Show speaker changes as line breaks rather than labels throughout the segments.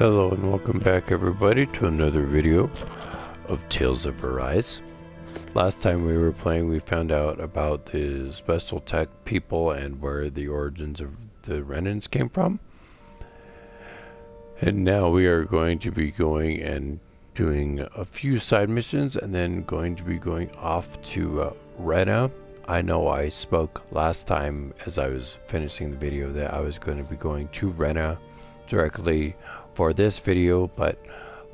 Hello and welcome back everybody to another video of Tales of Arise. Last time we were playing we found out about the special tech people and where the origins of the Renans came from. And now we are going to be going and doing a few side missions and then going to be going off to Rena. I know I spoke last time as I was finishing the video that I was going to be going to Rena directly for this video, but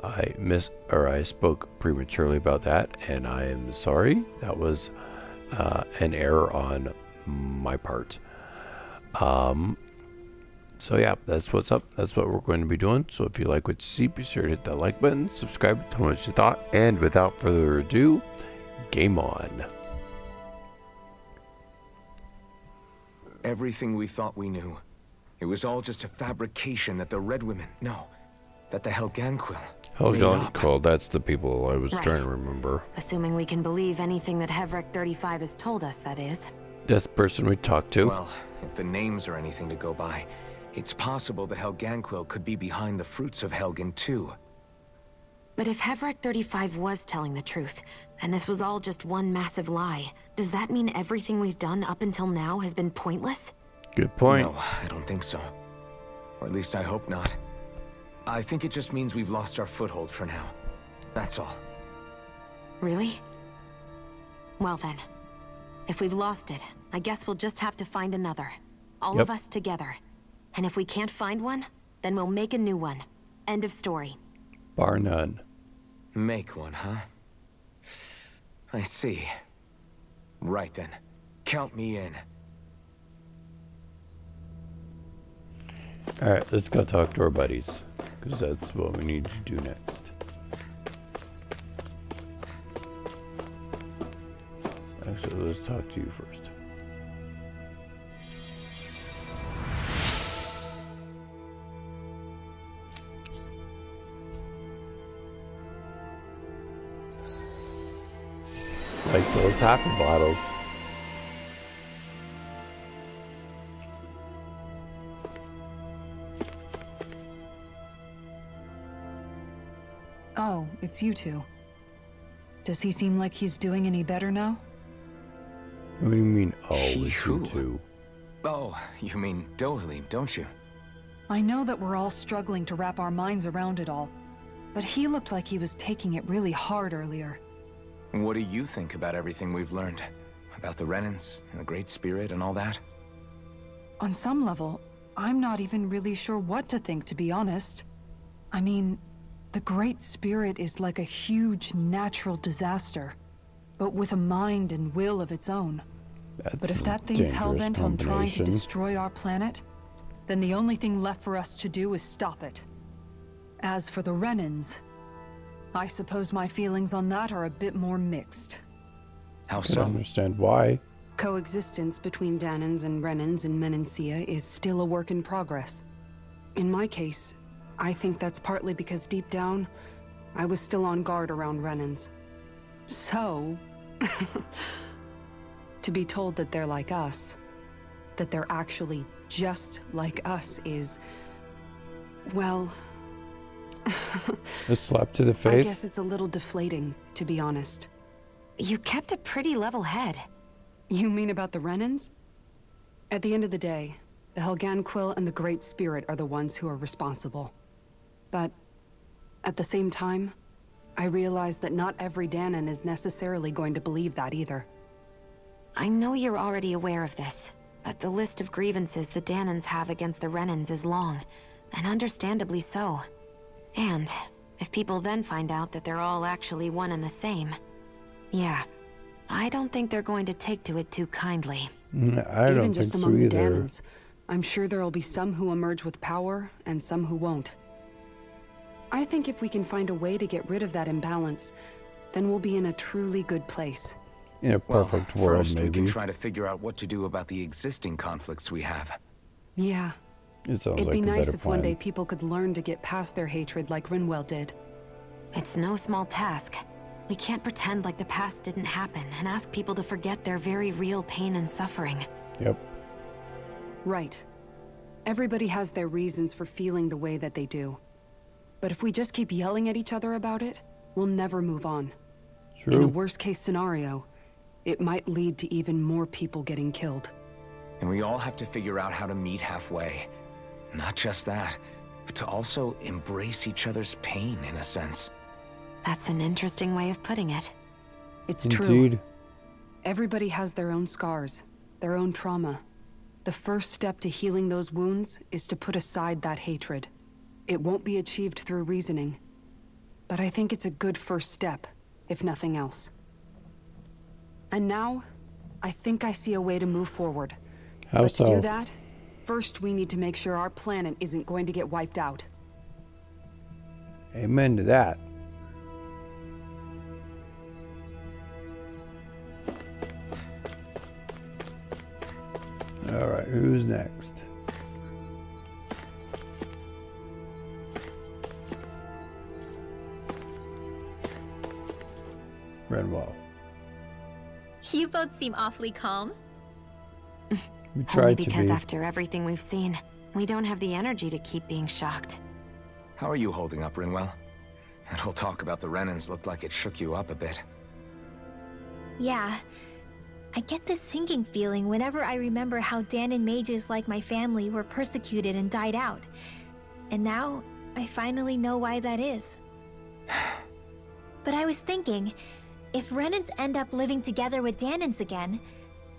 I spoke prematurely about that, and I am sorry. That was an error on my part. So yeah, that's what's up. That's what we're going to be doing. So if you like what you see, be sure to hit that like button, subscribe, tell me what you thought, and without further ado, game on.
Everything we thought we knew, it was all just a fabrication that the Red Women, that the Helganquil
Helganquil, that's the people I was trying to remember.
Assuming we can believe anything that Heveric 35 has told us, that is.
That's the person we talked to.
Well, if the names are anything to go by, it's possible the Helganquil could be behind the fruits of Helgen too.
But if Heveric 35 was telling the truth, and this was all just one massive lie, does that mean everything we've done up until now has been pointless?
Good point.
No, I don't think so. Or at least I hope not. I think it just means we've lost our foothold for now. That's all.
Really? Well then, if we've lost it, I guess we'll just have to find another. All of us together. And if we can't find one, then we'll make a new one. End of story.
Bar none.
Make one, huh? I see. Right then. Count me in.
Alright, let's go talk to our buddies, because that's what we need to do next. Actually, let's talk to you first. Like those happy bottles.
Oh, it's you two. Does he seem like he's doing any better now?
What do you mean, oh, it's you two?
Oh, you mean Dohalim, don't you?
I know that we're all struggling to wrap our minds around it all, but he looked like he was taking it really hard earlier.
What do you think about everything we've learned? About the Renans and the Great Spirit and all that?
On some level, I'm not even really sure what to think, to be honest. I mean, the Great Spirit is like a huge natural disaster, but with a mind and will of its own. But if that thing's hell-bent on trying to destroy our planet, then the only thing left for us to do is stop it. As for the Renans, I suppose my feelings on that are a bit more mixed.
How
I
so?
don't understand why.
Coexistence between Dahnans and Renans in Menancia is still a work in progress. In my case, I think that's partly because deep down, I was still on guard around Renans. So, to be told that they're like us, that they're actually just like us is, well...
A slap to the face?
I guess it's a little deflating, to be honest.
You kept a pretty level head.
You mean about the Renans? At the end of the day, the Helganquil and the Great Spirit are the ones who are responsible. But at the same time, I realize that not every Dahnan is necessarily going to believe that either.
I know you're already aware of this, but the list of grievances the Dahnans have against the Renans is long, and understandably so. And if people then find out that they're all actually one and the same, yeah, I don't think they're going to take to it too kindly.
I don't
Even just
think so
among the
either.
Dahnans, I'm sure there'll be some who emerge with power and some who won't. I think if we can find a way to get rid of that imbalance, then we'll be in a truly good place.
In a perfect world,
first
maybe.
we can try to figure out what to do about the existing conflicts we have.
Yeah.
It sounds
It'd
like
be
a
nice
better
if one
plan.
day people could learn to get past their hatred like Rinwell did.
It's no small task. We can't pretend like the past didn't happen and ask people to forget their very real pain and suffering.
Yep.
Right. Everybody has their reasons for feeling the way that they do. But if we just keep yelling at each other about it, we'll never move on.
True.
In a worst-case scenario, it might lead to even more people getting killed.
And we all have to figure out how to meet halfway. Not just that, but to also embrace each other's pain, in a sense.
That's an interesting way of putting it.
It's true.
Indeed.
Everybody has their own scars, their own trauma. The first step to healing those wounds is to put aside that hatred. It won't be achieved through reasoning. But I think it's a good first step, if nothing else. And now, I think I see a way to move forward.
How
But
so?
to do that, first we need to make sure our planet isn't going to get wiped out.
Amen to that. All right, who's next? Renwell.
You both seem awfully calm.
We
Only
tried to
because
be.
after everything we've seen, we don't have the energy to keep being shocked.
How are you holding up, Rinwell? That whole talk about the Renans looked like it shook you up a bit.
Yeah. I get this sinking feeling whenever I remember how Dahnan mages like my family were persecuted and died out. And now, I finally know why that is. But I was thinking, if Renans end up living together with Dahnans again,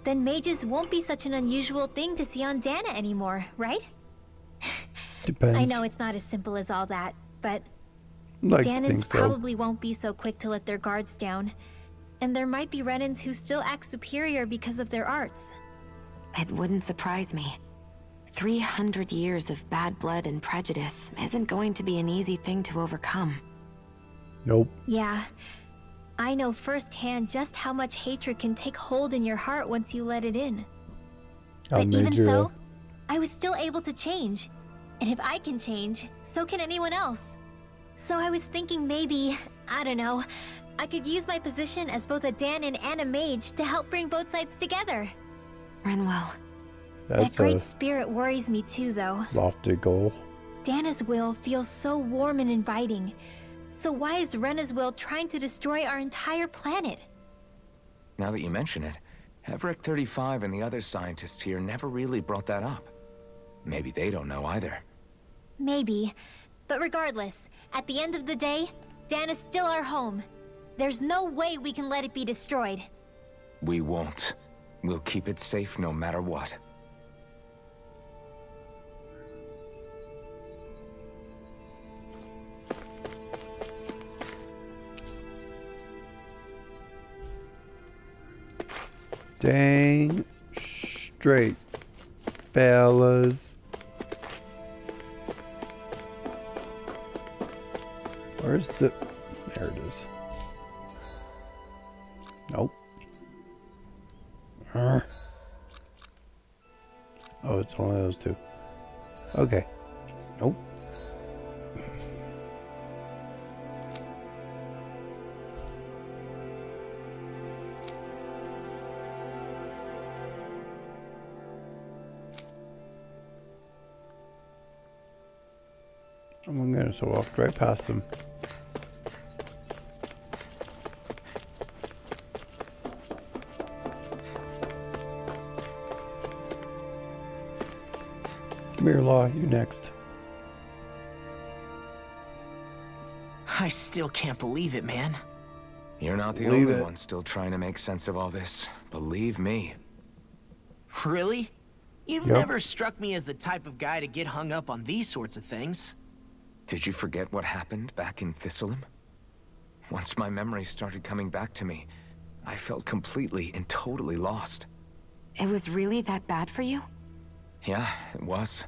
then mages won't be such an unusual thing to see on Dahna anymore, right?
Depends.
I know it's not as simple as all that, but
Like to
Dahnans
think so.
probably won't be so quick to let their guards down. And there might be Renans who still act superior because of their arts.
It wouldn't surprise me. 300 years of bad blood and prejudice isn't going to be an easy thing to overcome.
Nope.
Yeah. I know firsthand just how much hatred can take hold in your heart once you let it in.
How
But even
major-
so, I was still able to change. And if I can change, so can anyone else. So I was thinking maybe, I don't know, I could use my position as both a Dahnan and a mage to help bring both sides together.
Renwell,
That
That's
great
a
spirit worries me too, though.
lofty goal.
Dana's will feels so warm and inviting. So why is Rena's will trying to destroy our entire planet?
Now that you mention it, Everett 35 and the other scientists here never really brought that up. Maybe they don't know either.
Maybe. But regardless, at the end of the day, Dana's still our home. There's no way we can let it be destroyed.
We won't. We'll keep it safe no matter what.
Dang straight, fellas. Where's the... There it is. Nope. Oh, it's one of those two. Okay. Nope. I'm gonna so walked right past him. Come here, Law. You next.
I still can't believe it, man.
You're not the
Believe
only
it.
one still trying to make sense of all this. Believe me.
Really? You've
Yep.
never struck me as the type of guy to get hung up on these sorts of things.
Did you forget what happened back in Thistleum? Once my memories started coming back to me, I felt completely and totally lost.
it was really that bad for you?
Yeah, it was.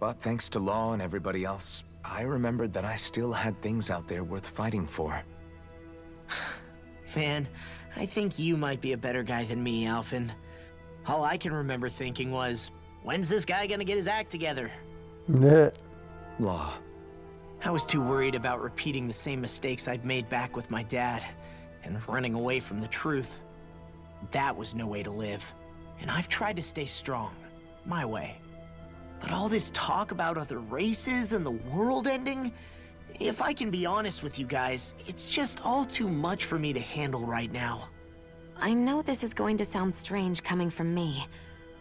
But thanks to Law and everybody else, I remembered that I still had things out there worth fighting for.
Man, I think you might be a better guy than me, Alphen. All I can remember thinking was, when's this guy gonna get his act together?
Law.
I was too worried about repeating the same mistakes I'd made back with my dad, and running away from the truth. That was no way to live, and I've tried to stay strong, my way. But all this talk about other races and the world ending, If I can be honest with you guys, it's just all too much for me to handle right now.
I know this is going to sound strange coming from me,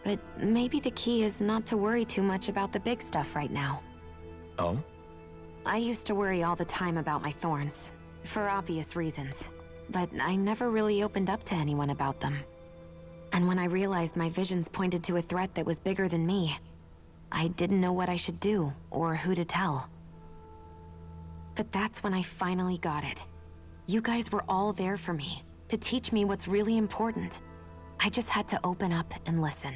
but maybe the key is not to worry too much about the big stuff right now.
Oh?
I used to worry all the time about my thorns, for obvious reasons, but I never really opened up to anyone about them. And when I realized my visions pointed to a threat that was bigger than me, I didn't know what I should do or who to tell. But that's when I finally got it. You guys were all there for me, to teach me what's really important. I just had to open up and listen.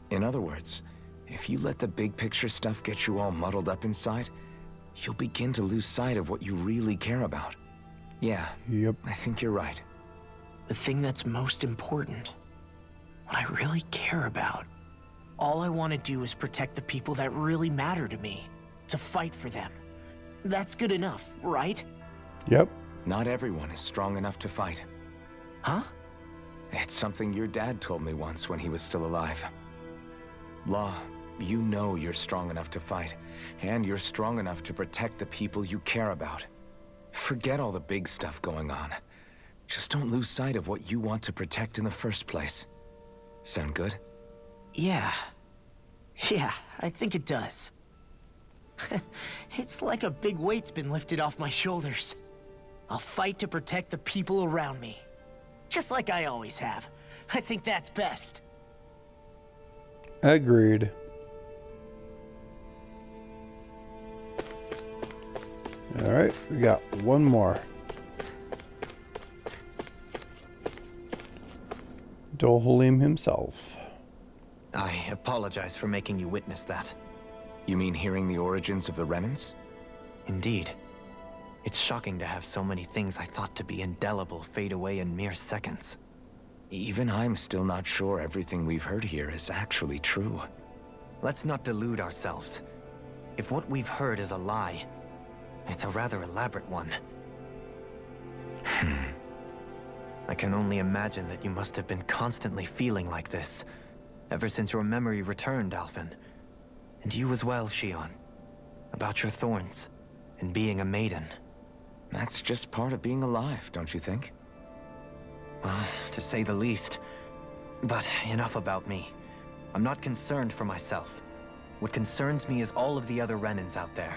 In other words, if you let the big picture stuff get you all muddled up inside, you'll begin to lose sight of what you really care about. Yeah,
Yep.
I think you're right.
The thing that's most important, what I really care about. All I want to do is protect the people that really matter to me, to fight for them. That's good enough, right?
Yep.
Not everyone is strong enough to fight.
Huh?
It's something your dad told me once when he was still alive. Law, you know you're strong enough to fight, and you're strong enough to protect the people you care about. Forget all the big stuff going on. Just don't lose sight of what you want to protect in the first place. Sound good?
Yeah. Yeah, I think it does. It's like a big weight's been lifted off my shoulders. I'll fight to protect the people around me. Just like I always have. I think that's best.
Agreed. Alright, we got one more. Dohalim himself.
I apologize for making you witness that.
You mean hearing the origins of the Renans?
Indeed. It's shocking to have so many things I thought to be indelible fade away in mere seconds.
Even I'm still not sure everything we've heard here is actually true.
Let's not delude ourselves. If what we've heard is a lie, it's a rather elaborate one. I can only imagine that you must have been constantly feeling like this, ever since your memory returned, Alphen. And you as well, Shionne. About your thorns, and being a maiden.
That's just part of being alive, don't you think?
Well, to say the least. But enough about me. I'm not concerned for myself. What concerns me is all of the other Renans out there.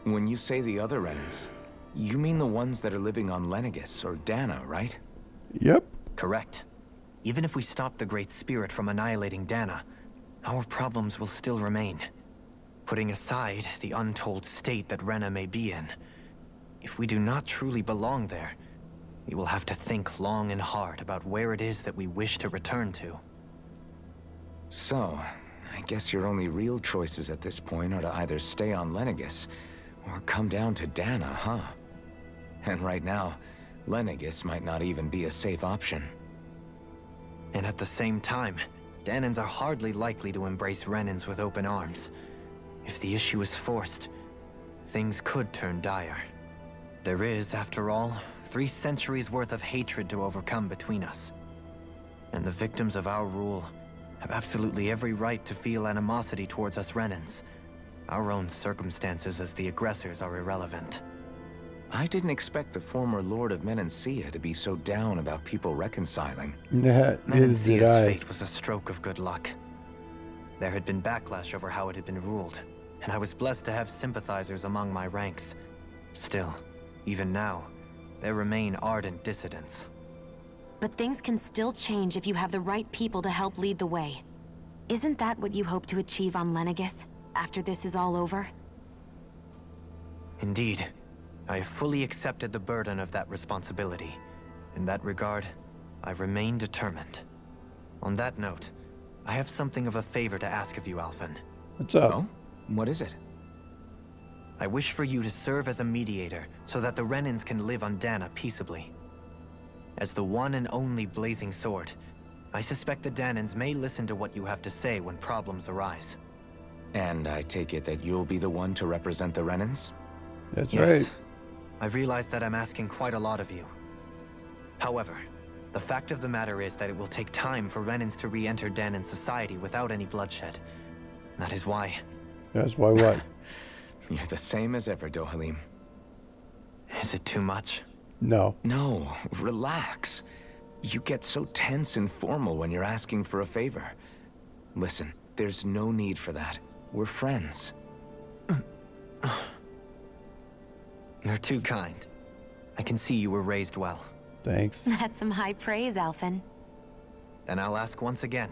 When you say the other Renans, you mean the ones that are living on Lenegis or Dana, right?
Yep.
Correct. Even if we stop the Great Spirit from annihilating Dana, our problems will still remain. Putting aside the untold state that Rena may be in, if we do not truly belong there, we will have to think long and hard about where it is that we wish to return to.
So, I guess your only real choices at this point are to either stay on Lenegis, or come down to Dana, huh? And right now, Lenegis might not even be a safe option.
And at the same time, Danans are hardly likely to embrace Renans with open arms. If the issue is forced, things could turn dire. There is, after all, 3 centuries worth of hatred to overcome between us. And the victims of our rule have absolutely every right to feel animosity towards us Renans. Our own circumstances as the aggressors are irrelevant.
I didn't expect the former Lord of Menancia to be so down about people reconciling.
Yeah, did
Menancia's
I.
fate was a stroke of good luck. There had been backlash over how it had been ruled, and I was blessed to have sympathizers among my ranks. Still, even now, there remain ardent dissidents.
But things can still change if you have the right people to help lead the way. Isn't that what you hope to achieve on Lenegis, after this is all over?
Indeed. I have fully accepted the burden of that responsibility. In that regard, I remain determined. On that note, I have something of a favor to ask of you, Alphen.
What's up?
Oh? What is it?
I wish for you to serve as a mediator so that the Renans can live on Dana peaceably. As the one and only Blazing Sword, I suspect the Danans may listen to what you have to say when problems arise.
And I take it that you'll be the one to represent the Renans?
That's
Yes.
right.
I realize that I'm asking quite a lot of you. However, the fact of the matter is that it will take time for Renans to re-enter Danan society without any bloodshed. That is why.
That's why what?
You're the same as ever, Dohalim.
Is it too much?
No.
No, relax. You get so tense and formal when you're asking for a favor. Listen, there's no need for that. We're friends.
You're too kind. I can see you were raised well.
Thanks.
That's some high praise, Alphen.
Then I'll ask once again,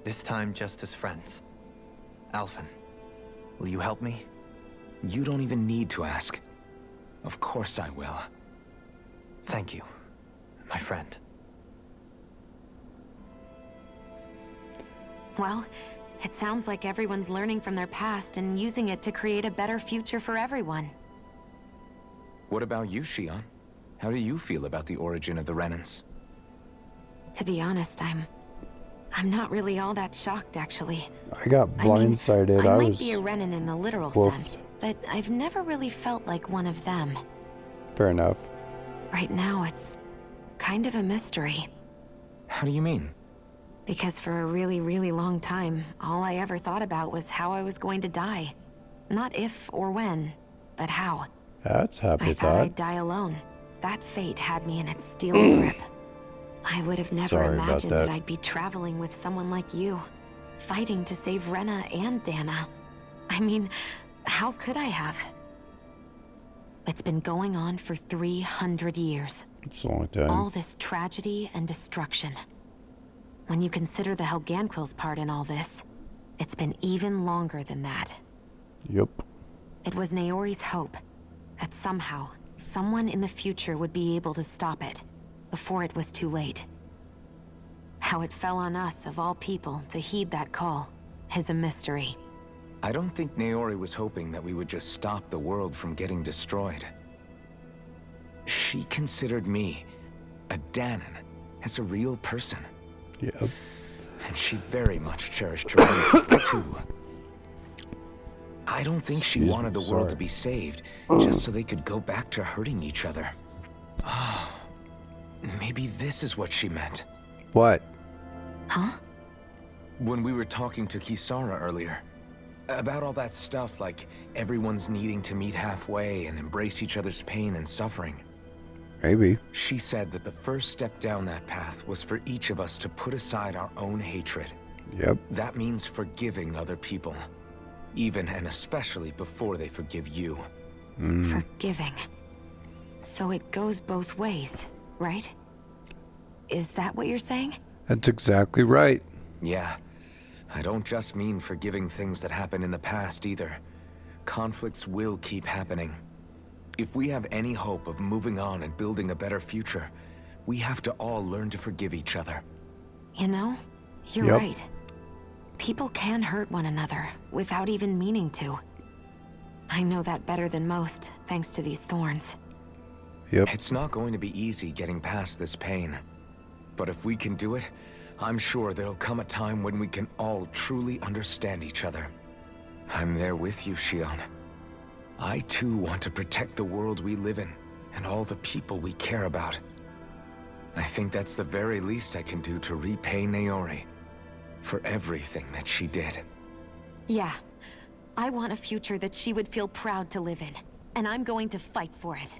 this time just as friends. Alphen, will you help me?
You don't even need to ask. Of course I will.
Thank you, my friend.
Well, it sounds like everyone's learning from their past and using it to create a better future for everyone.
What about you, Shionne? How do you feel about the origin of the Renans?
To be honest, I'm not really all that shocked, actually.
I got blindsided.
I
was
might be a Renan in the literal
wolfed.
sense, but I've never really felt like one of them.
Fair enough.
Right now, it's kind of a mystery.
How do you mean?
Because for a really, really long time, all I ever thought about was how I was going to die. Not if or when, but how.
That's happy
I thought
thought.
I'd die alone. That fate had me in its steely grip. I would have never
Sorry about
imagined
that.
that I'd be traveling with someone like you, fighting to save Rena and Dana. I mean, how could I have? It's been going on for 300 years.
It's a long time.
All this tragedy and destruction. When you consider the Helganquil's part in all this, it's been even longer than that.
Yep.
It was Naori's hope that somehow, someone in the future would be able to stop it before it was too late. How it fell on us, of all people, to heed that call is a mystery.
I don't think Naori was hoping that we would just stop the world from getting destroyed. She considered me, a Danan, as a real person.
Yep.
And she very much cherished her own people, too. I don't think she
Excuse
wanted
me,
the world
sorry.
to be saved, just so they could go back to hurting each other. Oh, maybe this is what she meant.
What?
Huh?
When we were talking to Kisara earlier, about all that stuff like everyone's needing to meet halfway and embrace each other's pain and suffering.
Maybe.
She said that the first step down that path was for each of us to put aside our own hatred.
Yep.
That means forgiving other people, even and especially before they forgive you.
Forgiving. So it goes both ways, right? Is that what you're saying?
That's exactly right.
Yeah, I don't just mean forgiving things that happened in the past either. Conflicts will keep happening. If we have any hope of moving on and building a better future, we have to all learn to forgive each other.
You know, you're
Yep.
right. People can hurt one another without even meaning to. I know that better than most, thanks to these thorns.
Yep.
It's not going to be easy getting past this pain. But if we can do it, I'm sure there'll come a time when we can all truly understand each other. I'm there with you, Shionne. I too want to protect the world we live in, and all the people we care about. I think that's the very least I can do to repay Naori for everything that she did.
Yeah. I want a future that she would feel proud to live in, and I'm going to fight for it.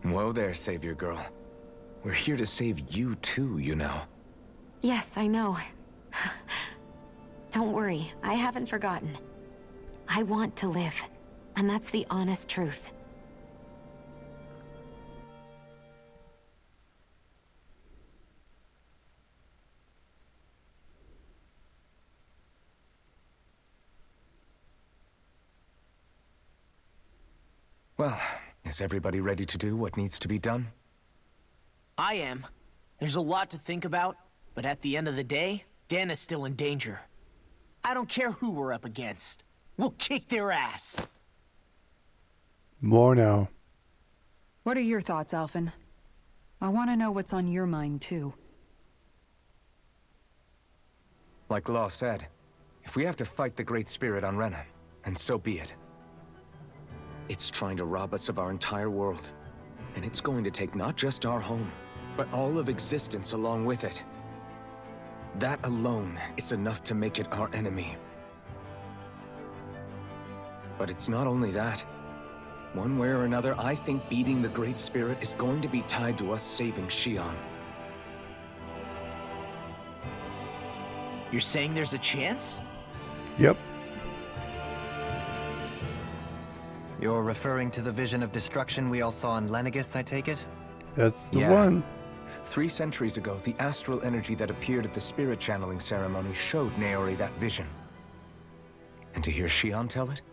Whoa there, Savior Girl. We're here to save you too, you know.
Yes, I know. Don't worry, I haven't forgotten. I want to live, and that's the honest truth.
Well, is everybody ready to do what needs to be done?
I am. There's a lot to think about, but at the end of the day, Dana's still in danger. I don't care who we're up against. We'll kick their ass.
More now.
What are your thoughts, Alphen? I want to know what's on your mind, too.
Like Law said, if we have to fight the Great Spirit on Rena, then so be it. It's trying to rob us of our entire world. And it's going to take not just our home, but all of existence along with it. That alone is enough to make it our enemy. But it's not only that. One way or another, I think beating the Great Spirit is going to be tied to us saving Xion.
You're saying there's a chance?
Yep.
You're referring to the vision of destruction we all saw in Lenegis, I take it?
That's the
Yeah.
one.
3 centuries ago, the astral energy that appeared at the spirit channeling ceremony showed Naori that vision. And to hear Xion tell it,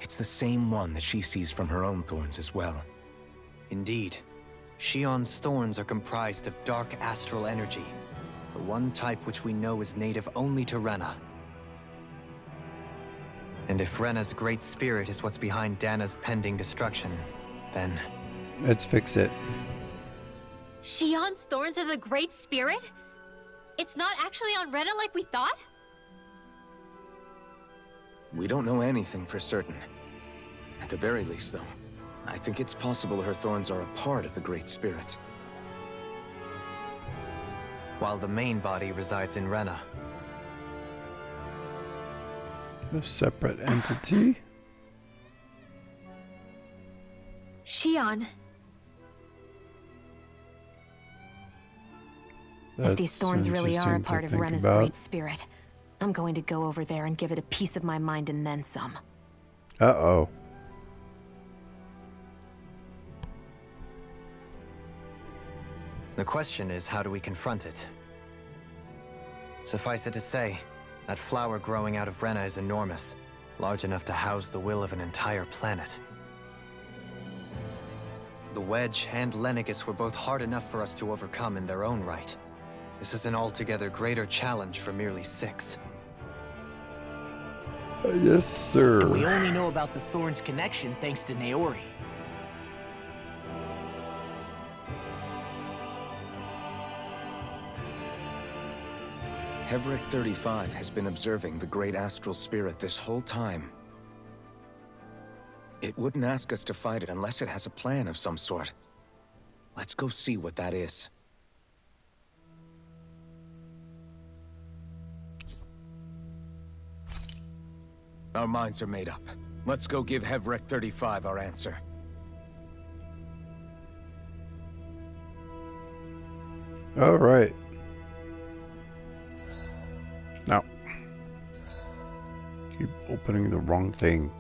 it's the same one that she sees from her own thorns as well.
Indeed. Xion's thorns are comprised of dark astral energy, the one type which we know is native only to Rena. And if Rena's great spirit is what's behind Dana's pending destruction, then...
Let's fix it.
Xion's thorns are the Great Spirit? It's not actually on Rena like we thought?
We don't know anything for certain. At the very least, though, I think it's possible her thorns are a part of the Great Spirit.
While the main body resides in Rena.
A separate entity?
Xion.
If these thorns really are a
interesting to
part of
think
Rena's
about.
Great Spirit, I'm going to go over there and give it a piece of my mind and then some.
Uh-oh.
The question is, how do we confront it? Suffice it to say, that flower growing out of Rena is enormous, large enough to house the will of an entire planet. The Wedge and Lenegis were both hard enough for us to overcome in their own right. This is an altogether greater challenge for merely 6.
Yes, sir.
We only know about the Thorns connection thanks to Naori.
Hevric 35 has been observing the Great Astral Spirit this whole time. It wouldn't ask us to fight it unless it has a plan of some sort. Let's go see what that is. Our minds are made up. Let's go give Hevric 35 our answer.
All right. Now, keep opening the wrong thing.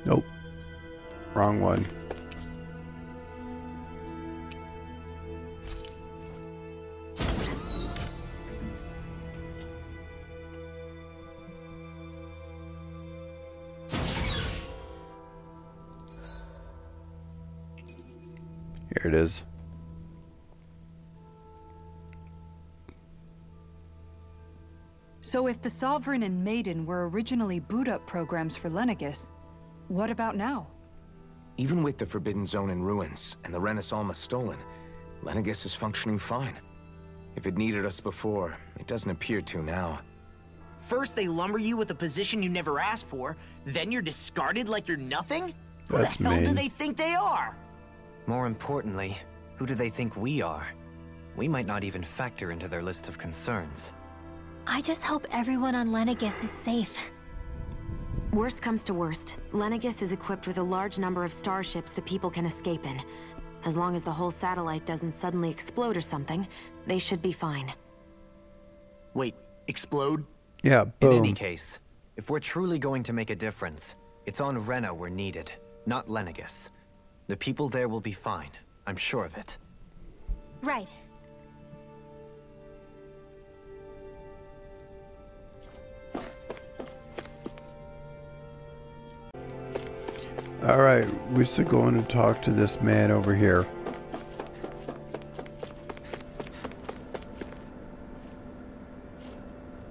Nope. Wrong one. Here it is.
So if the Sovereign and Maiden were originally boot-up programs for Lenegis, what about now?
Even with the Forbidden Zone in ruins and the Renis Alma stolen, Lenegis is functioning fine. If it needed us before, it doesn't appear to now.
First they lumber you with a position you never asked for, then you're discarded like you're nothing? Who
That's
the hell do
mean.
they think they are?
More importantly, who do they think we are? We might not even factor into their list of concerns.
I just hope everyone on Lenegis is safe.
Worst comes to worst, Lenegis is equipped with a large number of starships the people can escape in. As long as the whole satellite doesn't suddenly explode or something, they should be fine.
Wait, explode?
Yeah,
In
boom.
any case, if we're truly going to make a difference, it's on Rena we're needed, not Lenegis. The people there will be fine, I'm sure of it.
Right.
All right, we should go in and talk to this man over here.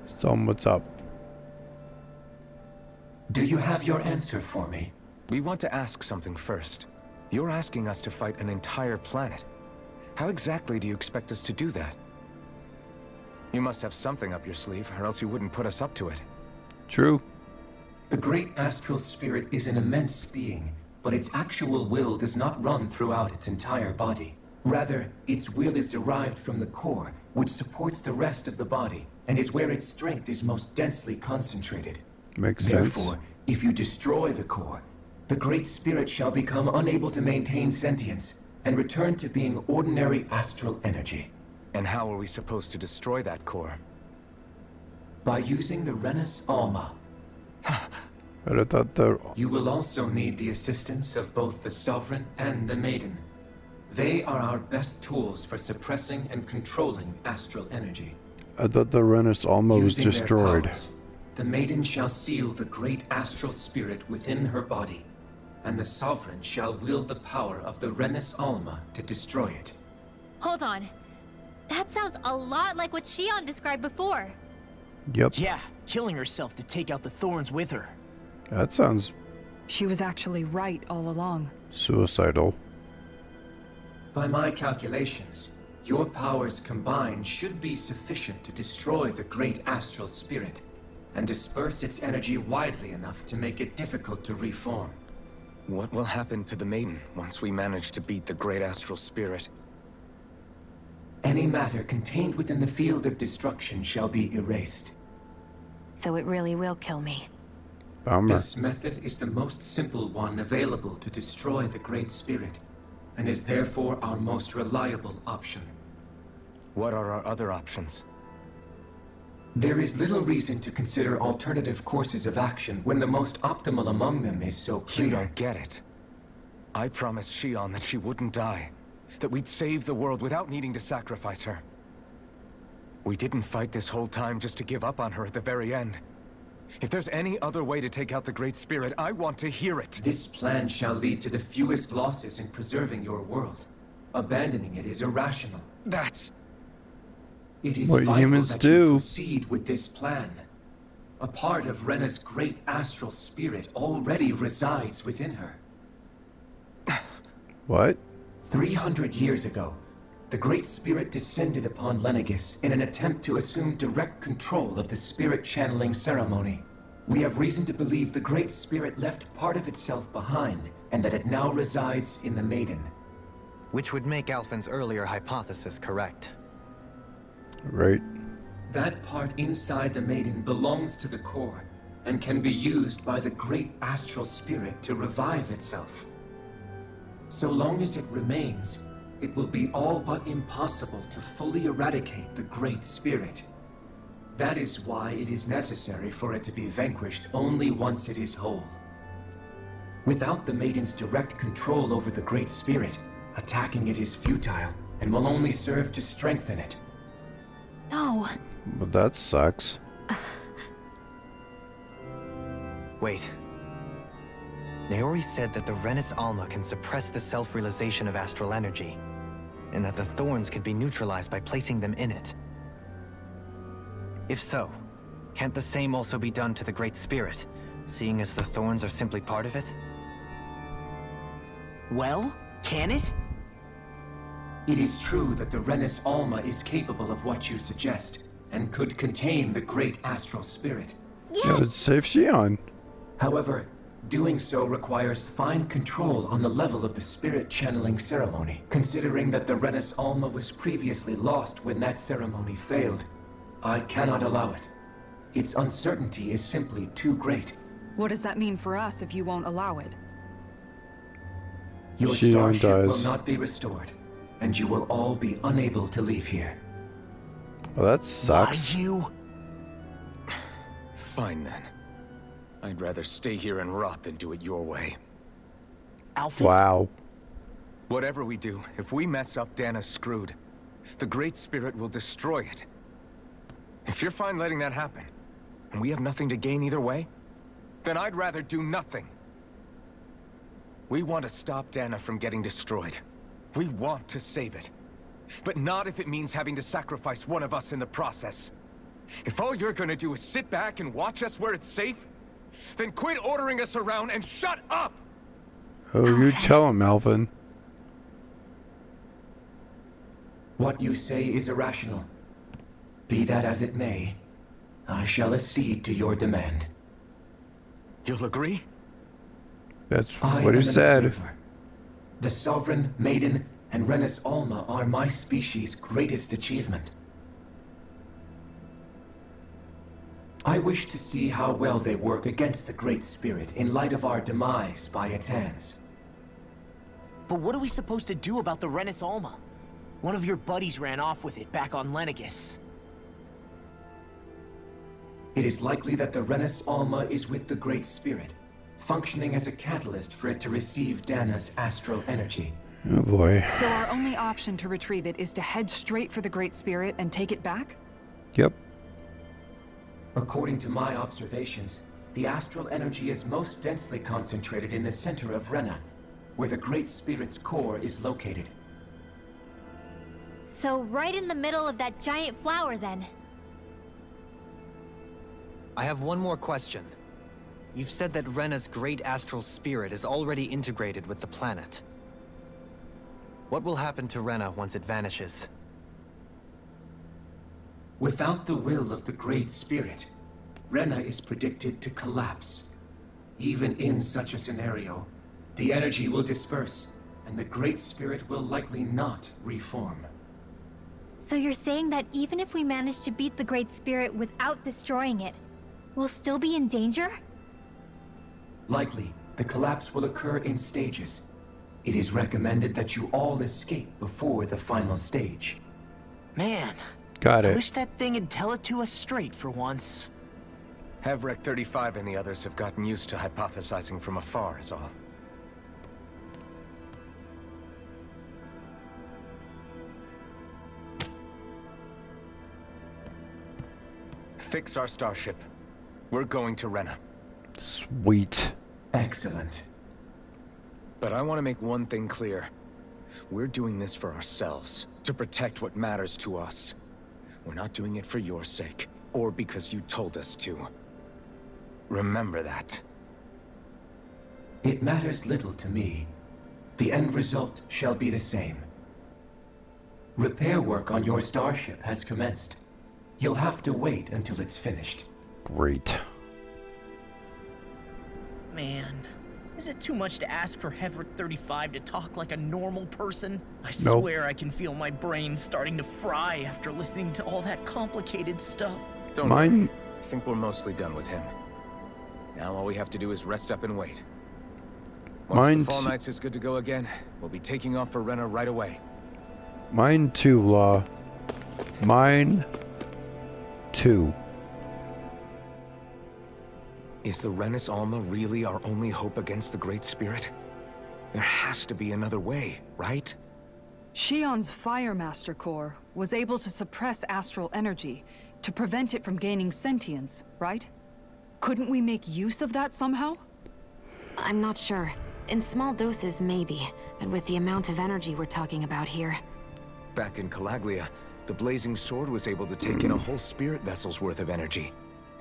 So, what's up?
Do you have your answer for me?
We want to ask something first. You're asking us to fight an entire planet. How exactly do you expect us to do that? You must have something up your sleeve, or else you wouldn't put us up to it.
True.
The great astral spirit is an immense being, but its actual will does not run throughout its entire body. Rather, its will is derived from the core, which supports the rest of the body, and is where its strength is most densely concentrated.
Makes sense.
Therefore, if you destroy the core, the great spirit shall become unable to maintain sentience, and return to being ordinary astral energy.
And how are we supposed to destroy that core?
By using the Renus Alma.
But I thought the...
You will also need the assistance of both the Sovereign and the Maiden. They are our best tools for suppressing and controlling astral energy.
I thought the Renus Alma was
Using their
destroyed.
powers, the Maiden shall seal the great astral spirit within her body, and the Sovereign shall wield the power of the Renus Alma to destroy it.
Hold on. That sounds a lot like what Shion described before.
Yep.
Yeah, killing herself to take out the thorns with her.
That sounds
She was actually right all along.
suicidal.
By my calculations, your powers combined should be sufficient to destroy the great astral spirit, and disperse its energy widely enough to make it difficult to reform.
What will happen to the Maiden once we manage to beat the great astral spirit?
Any matter contained within the field of destruction shall be erased.
So it really will kill me.
Bummer.
This method is the most simple one available to destroy the Great Spirit, and is therefore our most reliable option.
What are our other options?
There is little reason to consider alternative courses of action when the most optimal among them is so
You
clear.
don't get it. I promised Shion that she wouldn't die. That we'd save the world without needing to sacrifice her. We didn't fight this whole time just to give up on her at the very end. If there's any other way to take out the Great Spirit, I want to hear it.
This plan shall lead to the fewest losses in preserving your world. Abandoning it is irrational.
That's...
It is
What
vital
humans
that
do.
you proceed with this plan. A part of Rena's great astral spirit already resides within her.
What?
300 years ago, the Great Spirit descended upon Lenegis in an attempt to assume direct control of the spirit channeling ceremony. We have reason to believe the Great Spirit left part of itself behind, and that it now resides in the Maiden.
Which would make Alphen's earlier hypothesis correct.
Right.
That part inside the Maiden belongs to the core, and can be used by the Great Astral Spirit to revive itself. So long as it remains, it will be all but impossible to fully eradicate the Great Spirit. That is why it is necessary for it to be vanquished only once it is whole. Without the Maiden's direct control over the Great Spirit, attacking it is futile, and will only serve to strengthen it.
No.
Well, that sucks.
Wait. Naori said that the Renus Alma can suppress the self-realization of astral energy, and that the thorns can be neutralized by placing them in it. If so, can't the same also be done to the Great Spirit, seeing as the thorns are simply part of it?
Well, can it?
It is true that the Renus Alma is capable of what you suggest, and could contain the Great Astral Spirit.
Yeah, it's save Shion.
However, doing so requires fine control on the level of the spirit channeling ceremony, considering that the Renus Alma was previously lost when that ceremony failed. I cannot allow it. Its uncertainty is simply too great.
What does that mean for us if you won't allow it?
Your
Shion
starship will
dies.
not be restored, and you will all be unable to leave here.
Well, that sucks.
Why'd you?
Fine then. I'd rather stay here and rot than do it your way.
Alpha?
Wow.
Whatever we do, if we mess up, Dana's screwed. The Great Spirit will destroy it. If you're fine letting that happen, and we have nothing to gain either way, then I'd rather do nothing. We want to stop Dana from getting destroyed. We want to save it. But not if it means having to sacrifice one of us in the process. If all you're gonna do is sit back and watch us where it's safe, then quit ordering us around and shut up!
Oh, you
Alfred.
tell him, Alvin.
What you say is irrational. Be that as it may, I shall accede to your demand.
You'll agree?
That's
I
what
am
he
an
said.
observer. The Sovereign, Maiden, and Renis Alma are my species' greatest achievement. I wish to see how well they work against the Great Spirit in light of our demise by its hands.
But what are we supposed to do about the Renis Alma? One of your buddies ran off with it back on Lenegis.
It is likely that the Renis Alma is with the Great Spirit, functioning as a catalyst for it to receive Dana's astral energy.
Oh boy.
So our only option to retrieve it is to head straight for the Great Spirit and take it back?
Yep.
According to my observations, the astral energy is most densely concentrated in the center of Rena, where the Great Spirit's core is located.
So right in the middle of that giant flower, then.
I have one more question. You've said that Rena's great astral spirit is already integrated with the planet. What will happen to Rena once it vanishes?
Without the will of the Great Spirit, Rena is predicted to collapse. Even in such a scenario, the energy will disperse, and the Great Spirit will likely not reform.
So you're saying that even if we manage to beat the Great Spirit without destroying it, we'll still be in danger?
Likely, the collapse will occur in stages. It is recommended that you all escape before the final stage.
Man,
Got
I
it.
wish that thing would tell it to us straight for once.
Hevrek 35 and the others have gotten used to hypothesizing from afar, is all. Fix our starship. We're going to Rena.
Sweet.
Excellent.
But I want to make one thing clear. We're doing this for ourselves, to protect what matters to us. We're not doing it for your sake, or because you told us to. Remember that.
It matters little to me. The end result shall be the same. Repair work on your starship has commenced. You'll have to wait until it's finished.
Great.
Man, is it too much to ask for Hevrek 35 to talk like a normal person? I
Nope.
swear I can feel my brain starting to fry after listening to all that complicated stuff.
Don't
Mine-
worry. I think we're mostly done with him. Now all we have to do is rest up and wait. Once
Mine
the Fall
t-
Knights is good to go again, we'll be taking off for Rena right away.
Mine too, Law. Mine too.
Is the Renis Alma really our only hope against the Great Spirit? There has to be another way, right?
Shion's Fire Master Core was able to suppress astral energy to prevent it from gaining sentience, right? Couldn't we make use of that somehow?
I'm not sure. In small doses, maybe. And with the amount of energy we're talking about here.
Back in Calaglia, the Blazing Sword was able to take in a whole spirit vessel's worth of energy.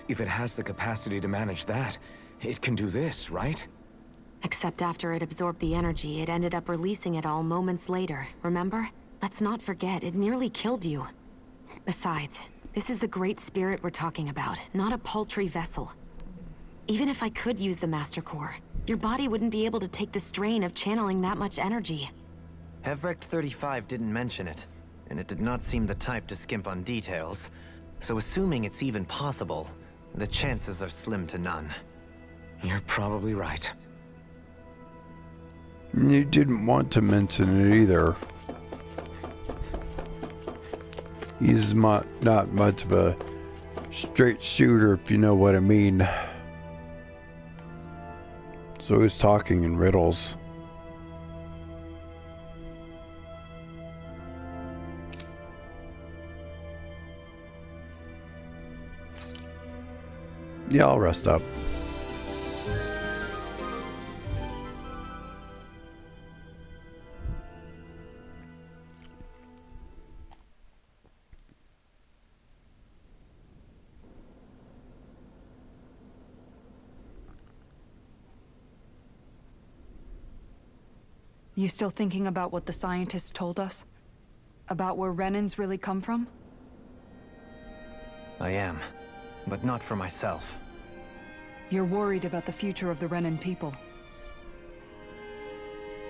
If it has the capacity to manage that, it can do this, right?
Except after it absorbed the energy, it ended up releasing it all moments later, remember? Let's not forget, it nearly killed you. Besides, this is the Great Spirit we're talking about, not a paltry vessel. Even if I could use the Master Core, your body wouldn't be able to take the strain of channeling that much energy.
Hevrek 35 didn't mention it, and it did not seem the type to skimp on details. So assuming it's even possible, the chances are slim to none.
You're probably right.
You didn't want to mention it either. He's not much of a straight shooter, if you know what I mean. So he's talking in riddles. Yeah, I'll rest up.
You still thinking about what the scientists told us? About where Renans really come from?
I am, but not for myself.
You're worried about the future of the Renan people.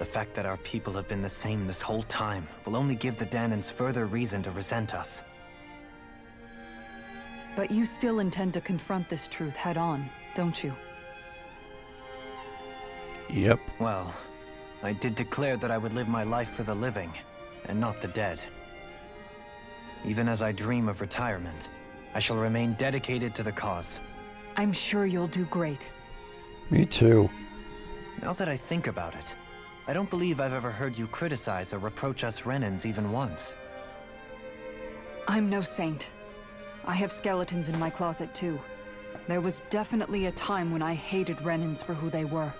The fact that our people have been the same this whole time will only give the Dahnans further reason to resent us.
But you still intend to confront this truth head-on, don't you?
Yep.
Well, I did declare that I would live my life for the living, and not the dead. Even as I dream of retirement, I shall remain dedicated to the cause.
I'm sure you'll do great.
Me too.
Now that I think about it, I don't believe I've ever heard you criticize or reproach us Renans even once.
I'm no saint. I have skeletons in my closet too. There was definitely a time when I hated Renans for who they were.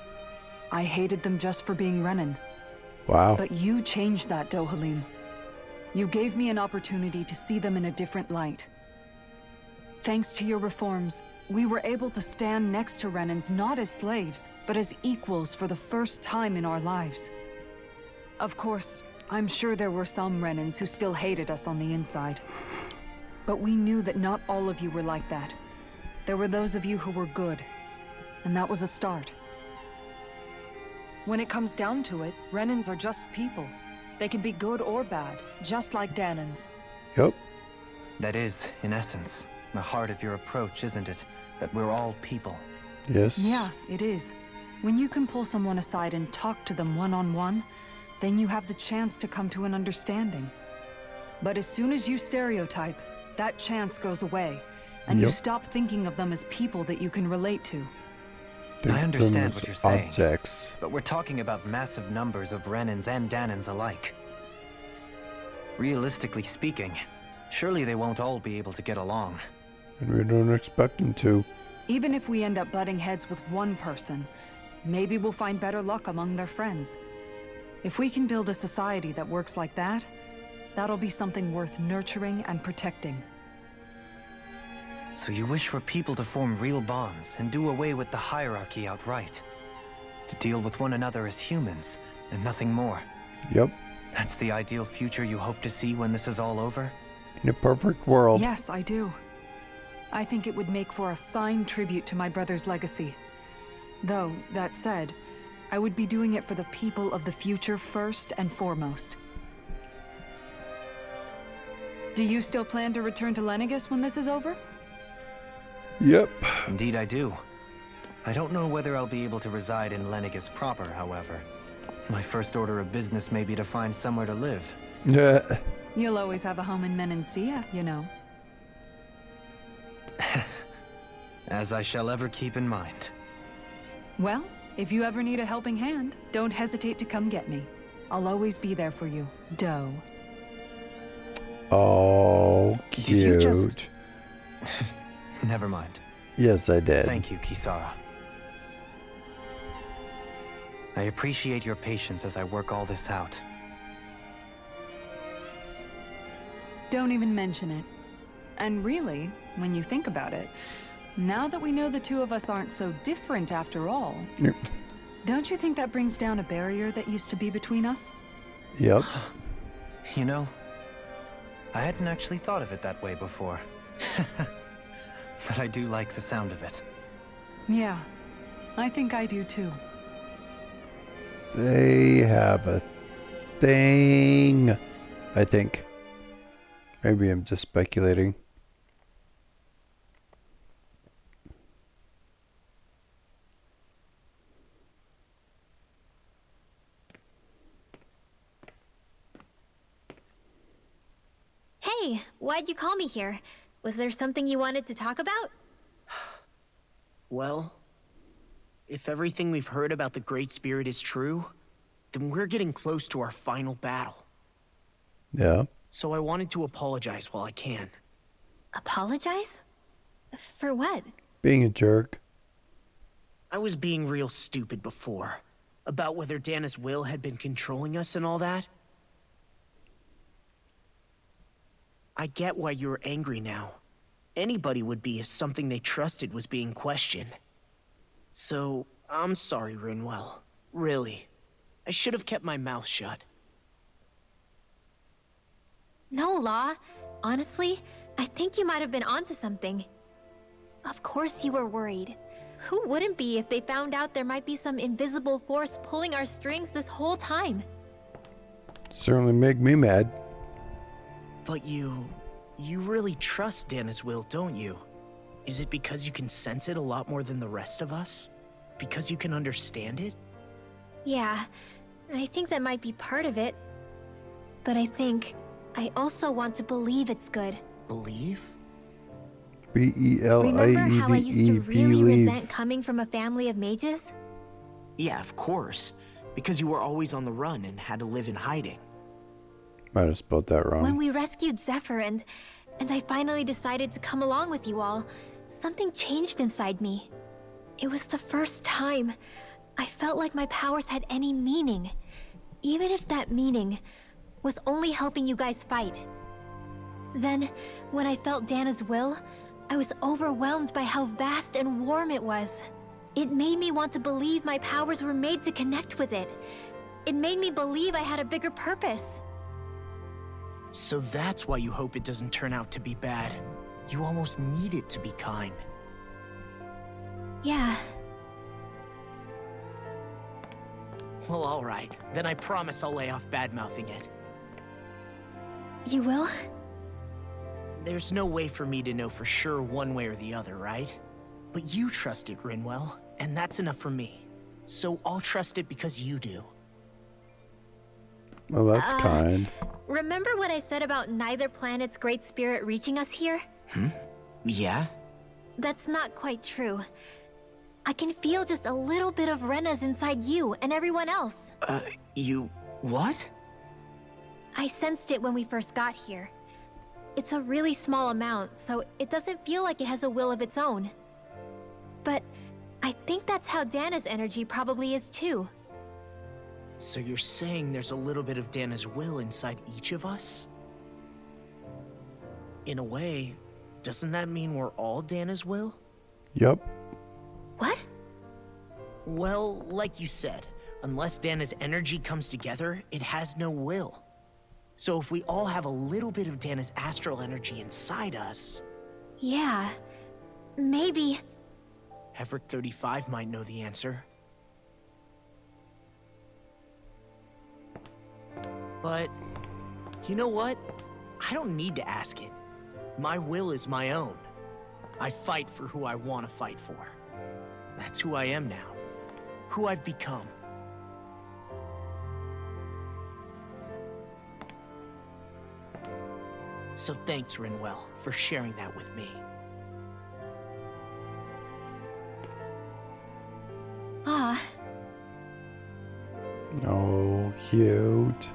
I hated them just for being Renan.
Wow.
But you changed that, Dohalim. You gave me an opportunity to see them in a different light. Thanks to your reforms, we were able to stand next to Renans not as slaves, but as equals for the first time in our lives. Of course, I'm sure there were some Renans who still hated us on the inside. But we knew that not all of you were like that. There were those of you who were good, and that was a start. When it comes down to it, Renans are just people. They can be good or bad, just like Dahnans.
Yep.
That is, in essence, the heart of your approach, isn't it? That we're all people.
Yes.
Yeah, it is. When you can pull someone aside and talk to them one-on-one, then you have the chance to come to an understanding. But as soon as you stereotype, that chance goes away, and you stop thinking of them as people that you can relate to.
I understand what you're saying,
objects.
but we're talking about massive numbers of Renans and Dahnans alike. Realistically speaking, surely they won't all be able to get along.
And we don't expect them to.
Even if we end up butting heads with one person, maybe we'll find better luck among their friends. If we can build a society that works like that, that'll be something worth nurturing and protecting.
So you wish for people to form real bonds and do away with the hierarchy outright? To deal with one another as humans, and nothing more?
Yep.
That's the ideal future you hope to see when this is all over?
In a perfect world.
Yes, I do. I think it would make for a fine tribute to my brother's legacy. Though, that said, I would be doing it for the people of the future first and foremost. Do you still plan to return to Lenegis when this is over?
Yep.
Indeed I do. I don't know whether I'll be able to reside in Lenegis proper, however. My first order of business may be to find somewhere to live.
Yeah.
You'll always have a home in Menancia, you know.
As I shall ever keep in mind.
Well, if you ever need a helping hand, don't hesitate to come get me. I'll always be there for you, Doe.
Oh, cute.
Did you just... Never mind.
Yes, I did.
Thank you, Kisara. I appreciate your patience as I work all this out.
Don't even mention it. And really, when you think about it, now that we know the two of us aren't so different after all, don't you think that brings down a barrier that used to be between us?
Yep.
You know, I hadn't actually thought of it that way before. But I do like the sound of it.
Yeah, I think I do too.
They have a thing, I think. Maybe I'm just speculating.
Hey, why'd you call me here? Was there something you wanted to talk about?
Well, if everything we've heard about the Great Spirit is true, then we're getting close to our final battle.
Yeah.
So I wanted to apologize while I can.
Apologize? For what?
Being a jerk.
I was being real stupid before, about whether Dana's will had been controlling us and all that. I get why you're angry now. Anybody would be if something they trusted was being questioned. So, I'm sorry, Rinwell. Really. I should have kept my mouth shut.
No, Law. Honestly, I think you might have been onto something. Of course you were worried. Who wouldn't be if they found out there might be some invisible force pulling our strings this whole time?
Certainly make me mad.
But you really trust Dana's will, don't you? Is it because you can sense it a lot more than the rest of us? Because you can understand it?
Yeah, I think that might be part of it. But I think I also want to believe it's good.
Believe?
B-E-L-I-E-V-E,
Remember how I used to really
believe.
resent coming from a family of mages?
Yeah, of course. Because you were always on the run and had to live in hiding.
Might have spelled that wrong.
When we rescued Zephyr and I finally decided to come along with you all, something changed inside me. It was the first time I felt like my powers had any meaning, even if that meaning was only helping you guys fight. Then, when I felt Dana's will, I was overwhelmed by how vast and warm it was. It made me want to believe my powers were made to connect with it. It made me believe I had a bigger purpose.
So that's why you hope it doesn't turn out to be bad. You almost need it to be kind.
Yeah.
Well, alright. Then I promise I'll lay off bad-mouthing it.
You will?
There's no way for me to know for sure one way or the other, right? But you trust it, Rinwell, and that's enough for me. So I'll trust it because you do.
Well, that's kind.
Remember what I said about neither planet's great spirit reaching us here?
Yeah?
That's not quite true. I can feel just a little bit of Rena's inside you and everyone else.
You... what?
I sensed it when we first got here. It's a really small amount, so it doesn't feel like it has a will of its own. But I think that's how Dana's energy probably is too.
So you're saying there's a little bit of Dana's will inside each of us? In a way, doesn't that mean we're all Dana's will?
Yep.
What?
Well, like you said, unless Dana's energy comes together, it has no will. So if we all have a little bit of Dana's astral energy inside us...
Yeah, maybe...
Everett 35 might know the answer. But, you know what? I don't need to ask it. My will is my own. I fight for who I want to fight for. That's who I am now. Who I've become. So thanks, Rinwell, for sharing that with me.
Ah,
Oh, cute.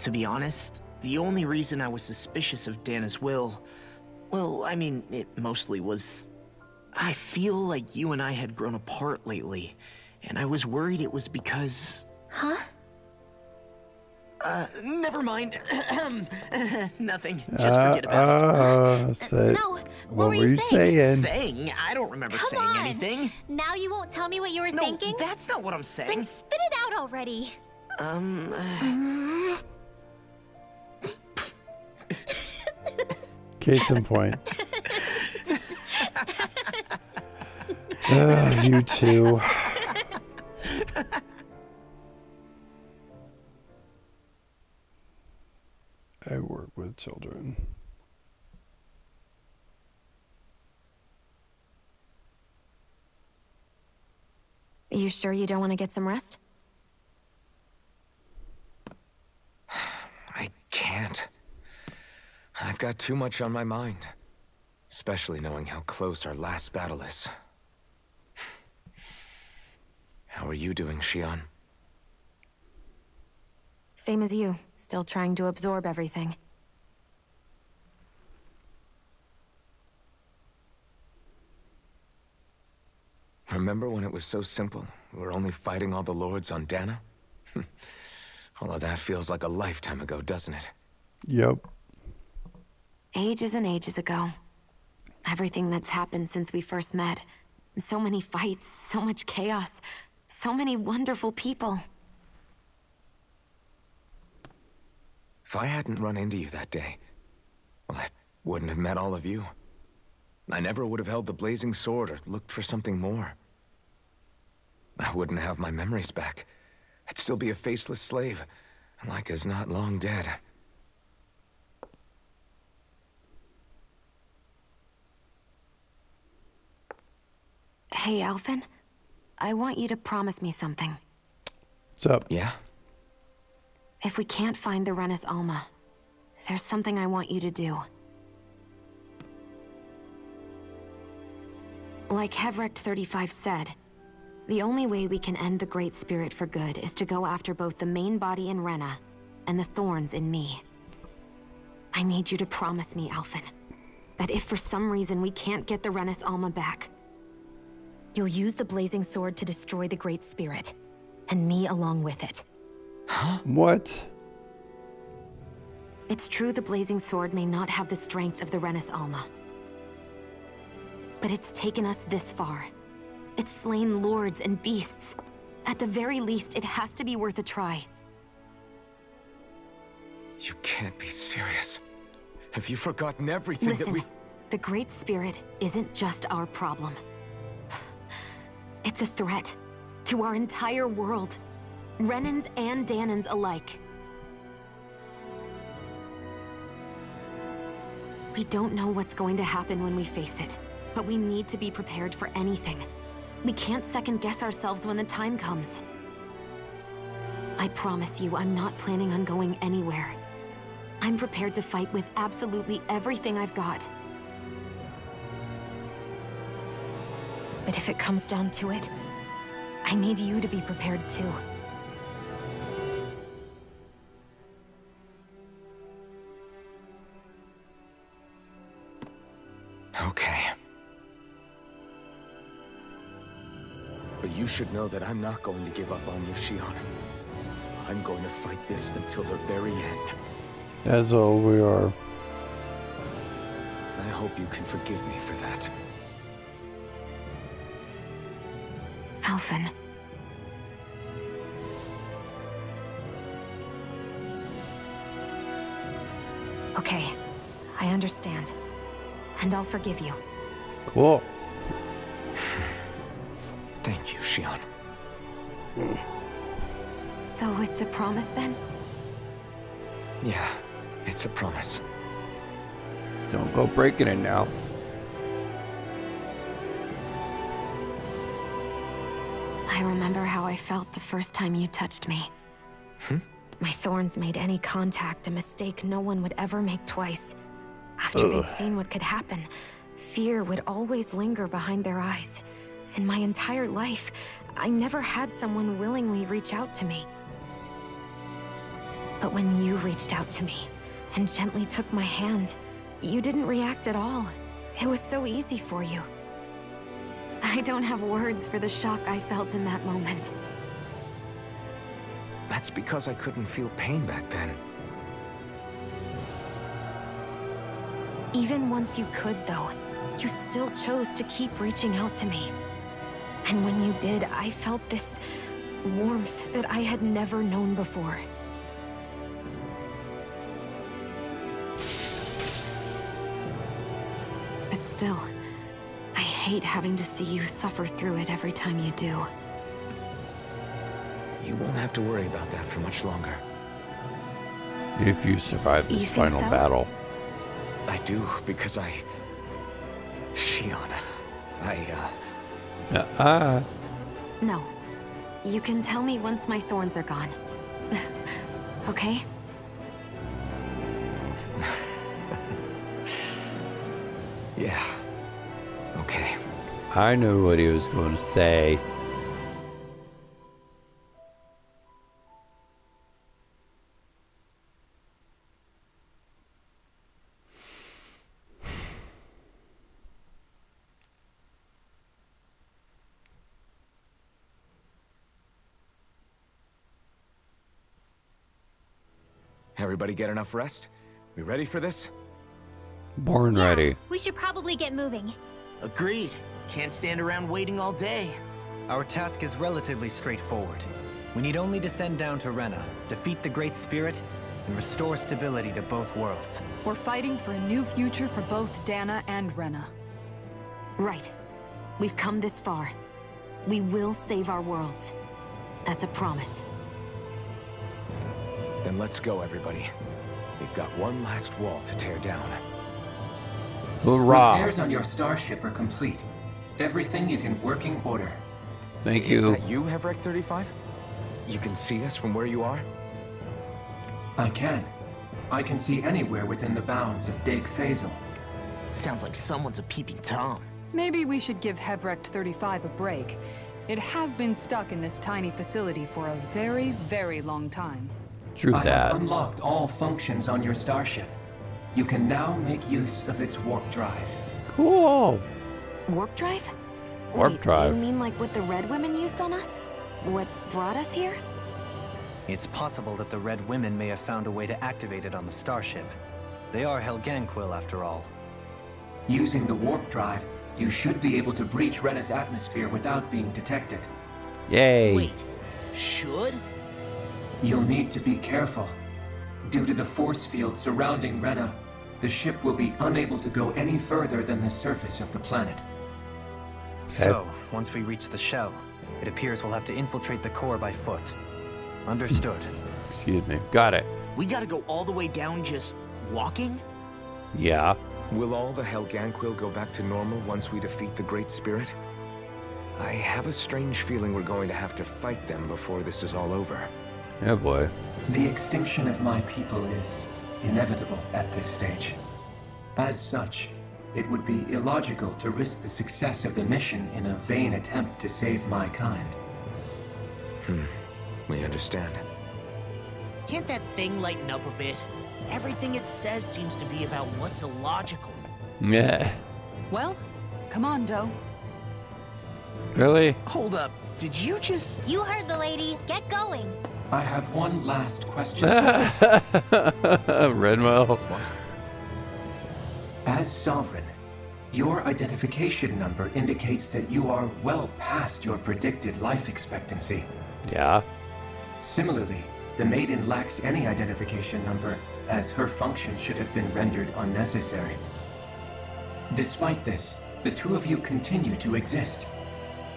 To be honest, the only reason I was suspicious of Dana's will... Well, I mean, it mostly was... I feel like you and I had grown apart lately, and I was worried it was because...
huh?
Never mind. Nothing. Just forget about it.
No,
What were you saying?
Saying? I don't remember
Come
saying
on.
anything.
Now you won't tell me what you were
No,
thinking?
that's not what I'm saying.
Then spit it out already.
Case in point. You two. I work with children.
Are you sure you don't want to get some rest?
I can't. I've got too much on my mind. Especially knowing how close our last battle is. How are you doing, Shion?
Same as you, still trying to absorb everything.
Remember when it was so simple? We were only fighting all the lords on Dana? All of that feels like a lifetime ago, doesn't it?
Yep.
Ages and ages ago. Everything that's happened since we first met. So many fights, so much chaos. So many wonderful people.
If I hadn't run into you that day, well, I wouldn't have met all of you. I never would have held the blazing sword or looked for something more. I wouldn't have my memories back. I'd still be a faceless slave, like as not long dead.
Hey, Alphen. I want you to promise me something.
What's up?
Yeah?
If we can't find the Renis Alma, there's something I want you to do. Like Hevrecht 35 said, the only way we can end the Great Spirit for good is to go after both the main body in Rena and the thorns in me. I need you to promise me, Alphen, that if for some reason we can't get the Renis Alma back, you'll use the blazing sword to destroy the Great Spirit, and me along with it.
Huh?
What?
It's true the blazing sword may not have the strength of the Renis Alma, but it's taken us this far. It's slain lords and beasts. At the very least, it has to be worth a try.
You can't be serious. Have you forgotten everything
Listen,
that we...
the Great Spirit isn't just our problem. It's a threat to our entire world. Renans and Dahnans alike. We don't know what's going to happen when we face it, but we need to be prepared for anything. We can't second-guess ourselves when the time comes. I promise you, I'm not planning on going anywhere. I'm prepared to fight with absolutely everything I've got. But if it comes down to it, I need you to be prepared too.
Okay. But you should know that I'm not going to give up on you, Shionne. I'm going to fight this until the very end.
That's all we are.
I hope you can forgive me for that.
Alphen. Okay, I understand. And I'll forgive you.
Cool.
Thank you, Shionne.
So it's a promise then?
Yeah, it's a promise.
Don't go breaking it now.
I remember how I felt the first time you touched me. My thorns made any contact a mistake no one would ever make twice. After they'd seen what could happen, fear would always linger behind their eyes. In my entire life, I never had someone willingly reach out to me. But when you reached out to me and gently took my hand, you didn't react at all. It was so easy for you. I don't have words for the shock I felt in that moment.
That's because I couldn't feel pain back then.
Even once you could, though, you still chose to keep reaching out to me. And when you did, I felt this warmth that I had never known before. But still, I hate having to see you suffer through it every time you do.
You won't have to worry about that for much longer.
If you survive this final battle.
I do, because Shionne,
No. You can tell me once my thorns are gone. Okay?
Yeah. Okay.
I knew what he was going to say.
Everybody get enough rest? We ready for this?
Born ready.
We should probably get moving.
Agreed. Can't stand around waiting all day.
Our task is relatively straightforward. We need only descend down to Rena, defeat the Great Spirit, and restore stability to both worlds.
We're fighting for a new future for both Dana and Rena.
Right. We've come this far. We will save our worlds. That's a promise.
Then let's go, everybody. We've got one last wall to tear down.
Hoorah!
Repairs on your starship are complete. Everything is in working order.
Thank
Is
you.
that you, Hevreck 35? You can see us from where you are?
I can. I can see anywhere within the bounds of Dake Faisal.
Sounds like someone's a peeping Tom.
Maybe we should give Hevrecht 35 a break. It has been stuck in this tiny facility for a very, very long time.
True
I
that.
have unlocked all functions on your starship. You can now make use of its warp drive.
Cool.
Warp drive?
Warp
Wait,
drive.
You mean like what the Red Women used on us? What brought us here?
It's possible that the Red Women may have found a way to activate it on the starship. They are Helganquil, after all.
Using the warp drive, you should be able to breach Rena's atmosphere without being detected.
Yay.
Wait, should?
You'll need to be careful. Due to the force field surrounding Rena, the ship will be unable to go any further than the surface of the planet.
So, once we reach the shell, it appears we'll have to infiltrate the core by foot. Understood.
Excuse me. Got it.
We gotta go all the way down just walking?
Yeah.
Will all the Helganquil go back to normal once we defeat the Great Spirit? I have a strange feeling we're going to have to fight them before this is all over.
Yeah, boy.
The extinction of my people is inevitable at this stage. As such, it would be illogical to risk the success of the mission in a vain attempt to save my kind.
We understand.
Can't that thing lighten up a bit? Everything it says seems to be about what's illogical.
Yeah.
Well, come on, Doe.
Really?
Hold up, did you just...
You heard the lady. Get going.
I have one last question.
Redmo.
As Sovereign, your identification number indicates that you are well past your predicted life expectancy.
Yeah.
Similarly, the Maiden lacks any identification number, as her function should have been rendered unnecessary. Despite this, the two of you continue to exist.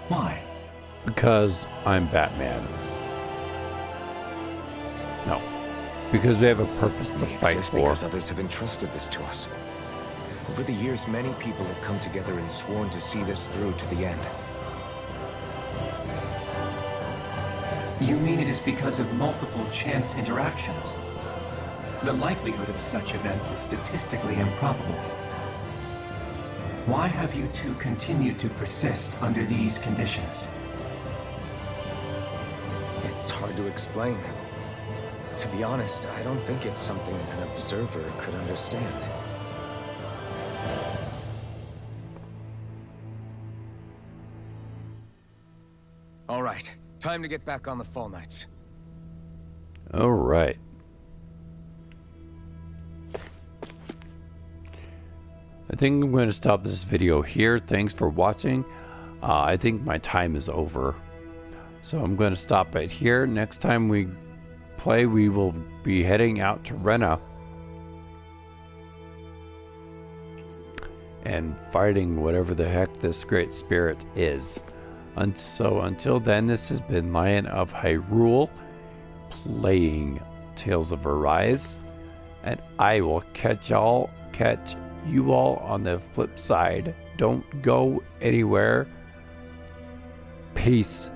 Why?
Because I'm Batman. No. Because we have a purpose to
We
fight
exist
for.
because others have entrusted this to us. Over the years, many people have come together and sworn to see this through to the end.
You mean it is because of multiple chance interactions? The likelihood of such events is statistically improbable. Why have you two continued to persist under these conditions?
It's hard to explain. To be honest, I don't think it's something an observer could understand. All right, time to get back on the Fall Knights.
All right. I think I'm going to stop this video here. Thanks for watching. I think my time is over. So I'm going to stop it here. Next time we play, we will be heading out to Rena and fighting whatever the heck this Great Spirit is. And so until then, this has been Lion of Hyrule playing Tales of Arise, and I will catch you all on the flip side. Don't go anywhere. Peace.